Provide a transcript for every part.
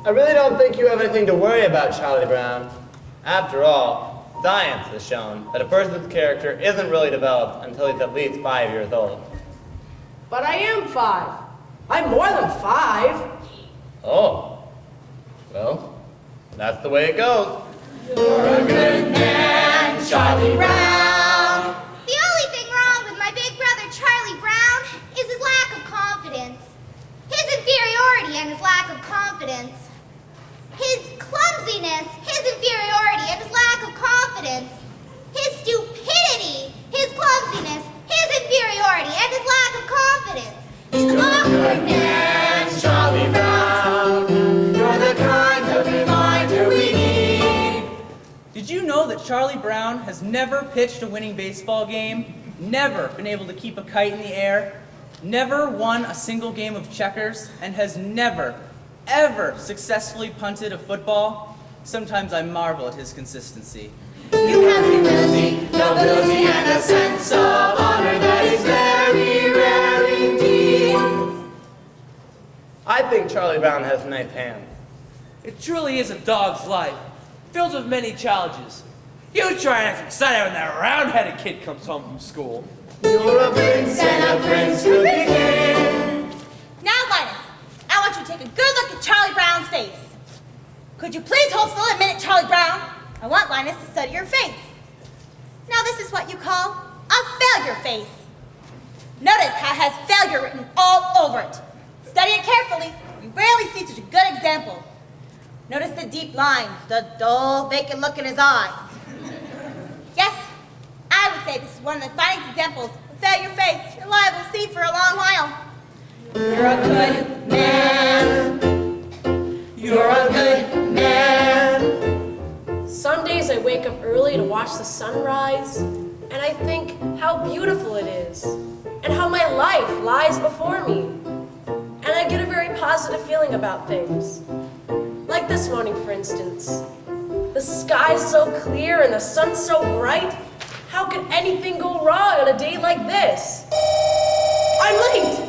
I really don't think you have anything to worry about, Charlie Brown. After all, science has shown that a person's character isn't really developed until he's at least 5 years old. But I am 5. I'm more than 5. Oh. Well, that's the way it goes. You're a good man, Charlie Brown. The only thing wrong with my big brother Charlie Brown is his lack of confidence. His inferiority and his lack of confidence. His clumsiness, his inferiority and his lack of confidence. His stupidity, his clumsiness, his inferiority and his lack of confidence. His awkwardness. Charlie Brown, you're the kind of reminder we need. Did you know that Charlie Brown has never pitched a winning baseball game, never been able to keep a kite in the air, never won a single game of checkers, and has never, ever successfully punted a football? Sometimes I marvel at his consistency. You have humility, nobility, and a sense of honor that is very rare indeed. I think Charlie Brown has nice hands. It truly is a dog's life, filled with many challenges. You try and act excited when that round-headed kid comes home from school. You're a prince and a prince could be king. Now, Linus, I want you to take a good look at Charlie Brown's face. Could you please hold still a minute, Charlie Brown? I want Linus to study your face. Now, this is what you call a failure face. Notice how it has failure written all over it. Study it carefully. You rarely see such a good example. Notice the deep lines, the dull, vacant look in his eyes. Yes, I would say this is one of the finest examples of failure face you're liable to see for a long while. You're a good man. You're a good man. Some days I wake up early to watch the sunrise, and I think how beautiful it is, and how my life lies before me. And I get a very positive feeling about things. Like this morning, for instance. The sky's so clear and the sun's so bright. How could anything go wrong on a day like this? I'm late!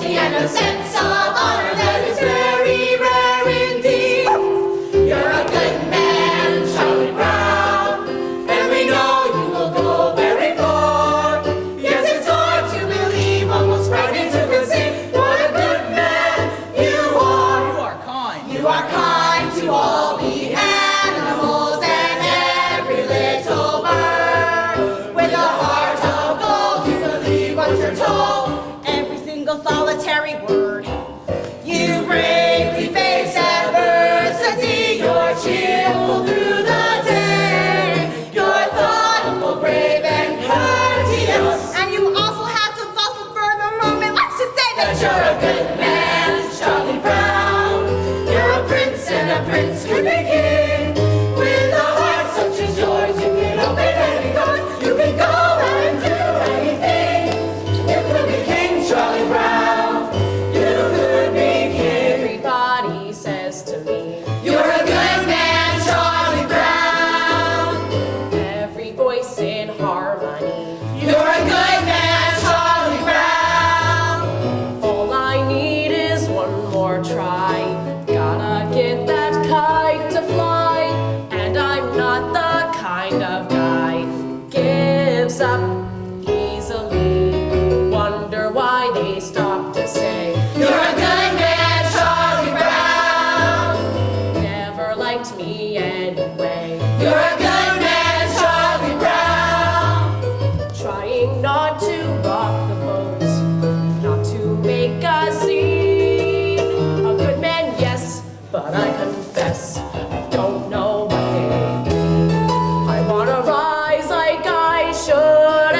And a sense of honor that is very rare indeed. You're a good man, Charlie Brown, and we know you will go very far. Yes, it's hard to believe, almost frightening to conceive what a good man you are. You are kind. You are kind to all the animals and every little bird. With a heart of gold, you believe what you're told. Solitary word. You bravely face adversity, you're cheerful through the day. You're thoughtful, brave, and courteous. And you also have to bustle for the moment. Let's just say that You're a good man, Charlie Brown. You're a prince and a prince could be king. With a heart such as yours, you can open any door. You can go and do anything. You could be King Charlie Brown. Everybody says to me, You're a good man, Charlie Brown. every voice in harmony. You're a good man, Charlie Brown. All I need is one more try. Gotta get that kite to fly. And I'm not the kind of guy who gives up easily. Wonder why they stop to say, You're a good man, Charlie Brown. never liked me anyway. You're a good man, Charlie Brown. Trying not to rock the boat, not to make a scene. A good man, yes, but I confess I don't know what they mean. I wanna rise like I should.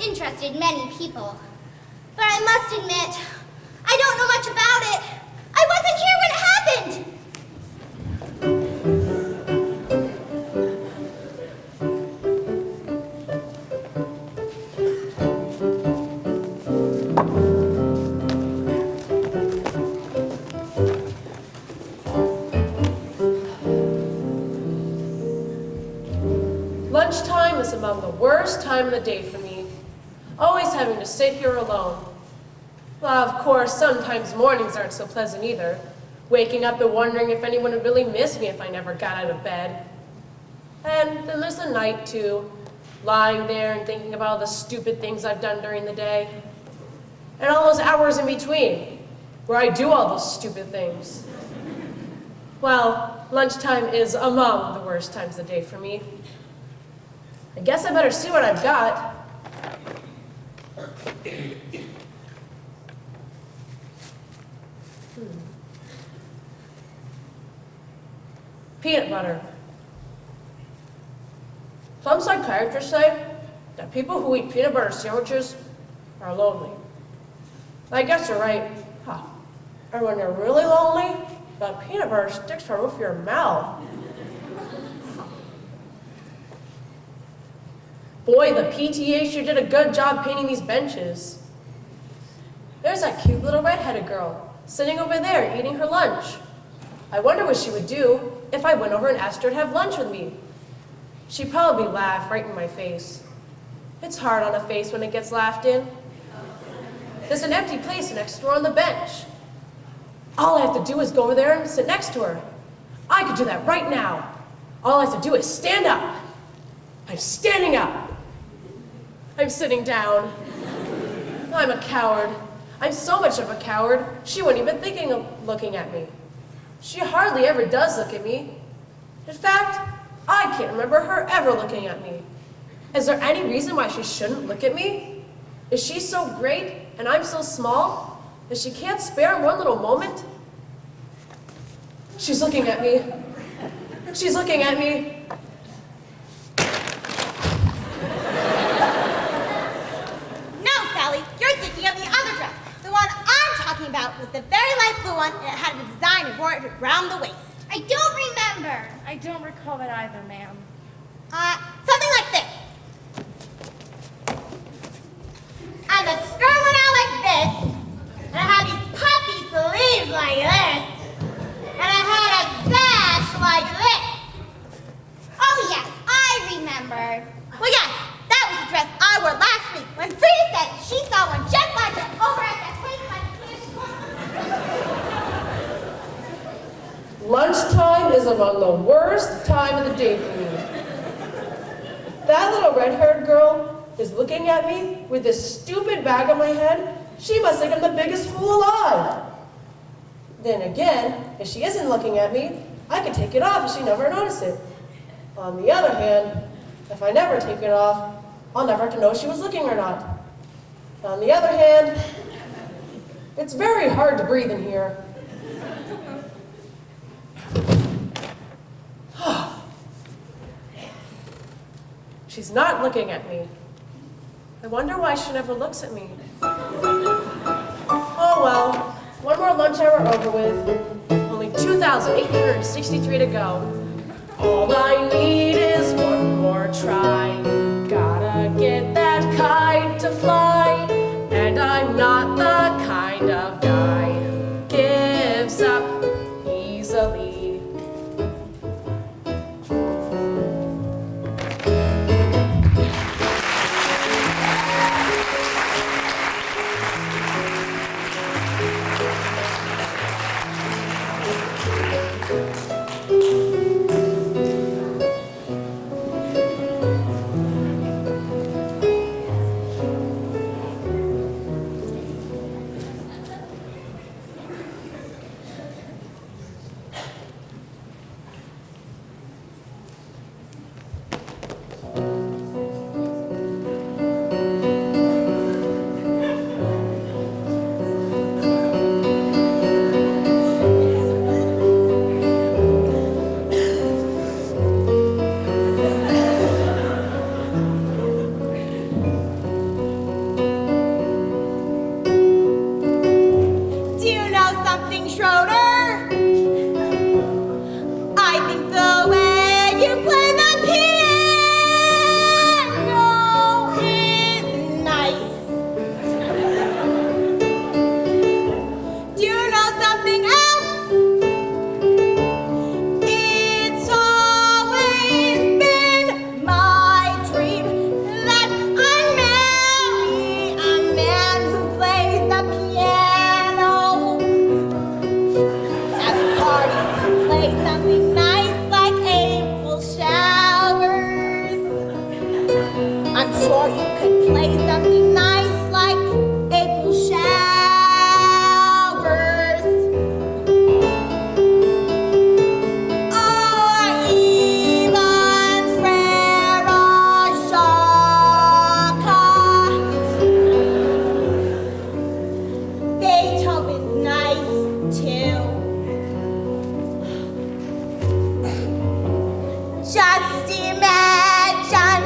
interested many people. But I must admit, I don't know much about it. I wasn't here when it happened. Lunchtime is among the worst time of the day for me. Always having to sit here alone. Well, of course, sometimes mornings aren't so pleasant either. Waking up and wondering if anyone would really miss me if I never got out of bed. And then there's the night, too. Lying there and thinking about all the stupid things I've done during the day. And all those hours in between, where I do all those stupid things. Well, lunchtime is among the worst times of the day for me. I guess I better see what I've got. Peanut butter. Some psychiatrists say that people who eat peanut butter sandwiches are lonely. I guess you're right. Huh. And when you're really lonely, the peanut butter sticks to the roof of your mouth. Boy, the PTA sure did a good job painting these benches. There's that cute little redheaded girl sitting over there eating her lunch. I wonder what she would do if I went over and asked her to have lunch with me. She'd probably laugh right in my face. It's hard on a face when it gets laughed in. There's an empty place next to her on the bench. All I have to do is go over there and sit next to her. I could do that right now. All I have to do is stand up. I'm standing up. I'm sitting down. I'm a coward. I'm so much of a coward, she wouldn't even think of looking at me. She hardly ever does look at me. In fact, I can't remember her ever looking at me. Is there any reason why she shouldn't look at me? Is she so great and I'm so small that she can't spare one little moment? She's looking at me. She's looking at me. No, Sally, you're thinking of the other dress. The one I'm talking about was the very light blue one, and it had a design embroidered around the waist. I don't remember. I don't recall that either, ma'am. Something like this. And the skirt went out like this, and I had these puffy sleeves like this, and I had a sash like this. Oh yes, I remember. Well, yes, that was the dress I wore last week when Frida said she saw one just like it over at that place by the candy. Lunchtime is among the worst time of the day for me. If that little red-haired girl is looking at me with this stupid bag on my head, she must think I'm the biggest fool alive. Then again, if she isn't looking at me, I could take it off and she'd never notice it. On the other hand, if I never take it off, I'll never have to know if she was looking or not. On the other hand, it's very hard to breathe in here. She's not looking at me. I wonder why she never looks at me. Oh well, one more lunch hour over with. Only 2,863 to go. All I need is one more try. Gotta get that kite to fly. And I'm not the kind of guy who gives up easily. I'm sure you could play something nice like April Showers. Or even Frere Shaka. Beethoven's nice too. Just imagine,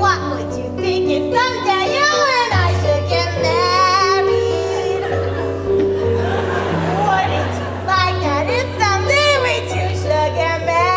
what would you think if someday you and I should get married? Wouldn't you like that if someday we two should get married?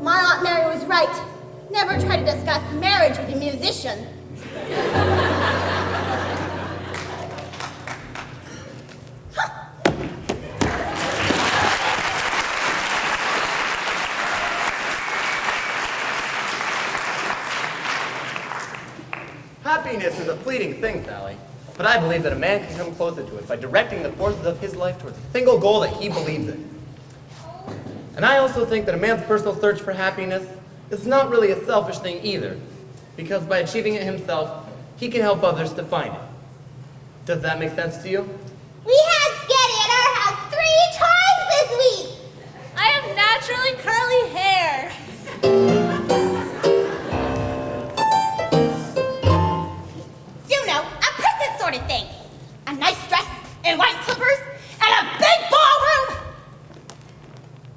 My Aunt Mary was right. Never try to discuss marriage with a musician. Happiness is a fleeting thing, Sally. But I believe that a man can come closer to it by directing the forces of his life towards a single goal that he believes in. And I also think that a man's personal search for happiness is not really a selfish thing either, because by achieving it himself, he can help others to find it. Does that make sense to you? We had spaghetti at our house 3 times this week. I have naturally curly hair. You know, a princess sort of thing. A nice dress and white slippers and a big ballroom.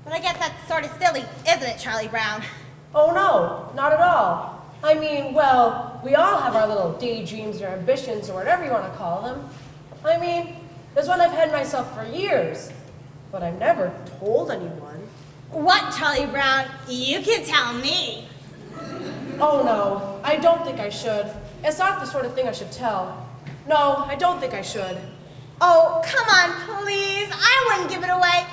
But I guess that's sort of silly, isn't it, Charlie Brown? Oh no, not at all. I mean, well, we all have our little daydreams or ambitions or whatever you want to call them. I mean, there's one I've had myself for years, but I've never told anyone. What, Charlie Brown? You can tell me. Oh no, I don't think I should. It's not the sort of thing I should tell. No, I don't think I should. Oh, come on, please. I wouldn't give it away.